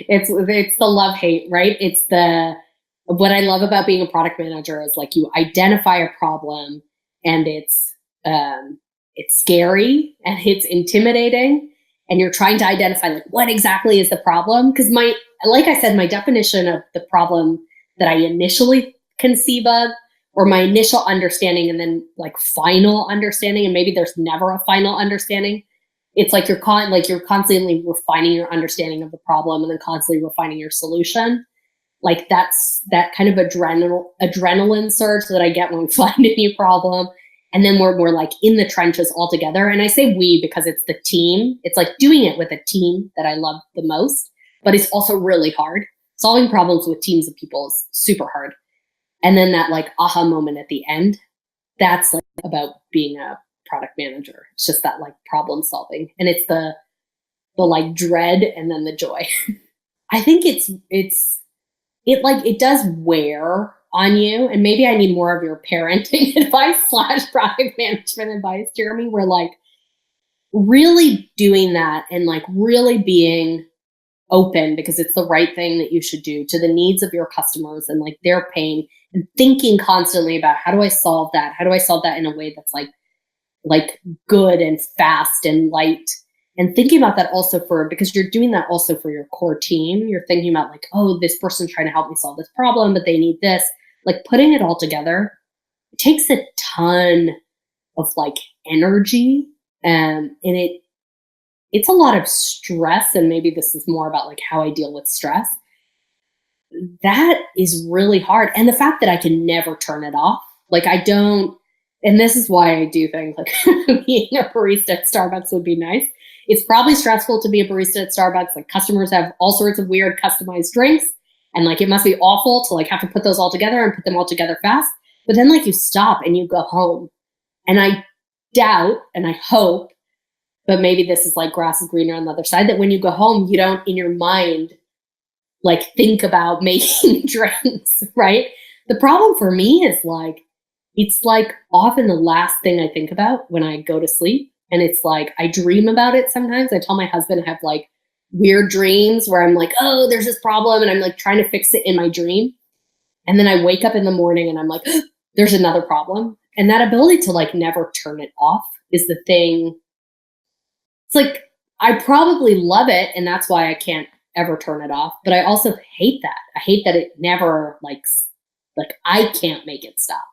It's the love hate, right? What I love about being a product manager is like you identify a problem and it's scary and it's intimidating and you're trying to identify like what exactly is the problem. Because like I said, my definition of the problem that I initially conceive of, or my initial understanding and then like final understanding, and maybe there's never a final understanding. It's like you're constantly refining your understanding of the problem and then constantly refining your solution. Like that's that kind of adrenaline surge that I get when we find a new problem. And then we're like in the trenches all together. And I say we because it's the team. It's like doing it with a team that I love the most, but it's also really hard. Solving problems with teams of people is super hard. And then that like aha moment at the end, that's like about being a product manager. It's just that like problem solving. And it's the like dread and then the joy. I think it does wear on you. And maybe I need more of your parenting advice / product management advice, Jeremy, where like really doing that and like really being open because it's the right thing that you should do to the needs of your customers and like their pain and thinking constantly about how do I solve that? How do I solve that in a way that's like good and fast and light? And thinking about that also because you're doing that also for your core team. You're thinking about like, oh, this person's trying to help me solve this problem, but they need this. Like putting it all together, it takes a ton of like energy and it's a lot of stress. And maybe this is more about like how I deal with stress. That is really hard. And the fact that I can never turn it off. Like I don't, and this is why I do things like being a barista at Starbucks would be nice. It's probably stressful to be a barista at Starbucks. Like customers have all sorts of weird customized drinks. And like, it must be awful to like have to put those all together and put them all together fast. But then like you stop and you go home. And I doubt, and I hope, but maybe this is like grass is greener on the other side, that when you go home, you don't in your mind, like think about making drinks, right? The problem for me is like, it's like often the last thing I think about when I go to sleep. And it's like, I dream about it sometimes. I tell my husband I have like weird dreams where I'm like, oh, there's this problem. And I'm like trying to fix it in my dream. And then I wake up in the morning and I'm like, oh, there's another problem. And that ability to like never turn it off is the thing. It's like, I probably love it. And that's why I can't ever turn it off. But I also hate that. I hate that it never like I can't make it stop.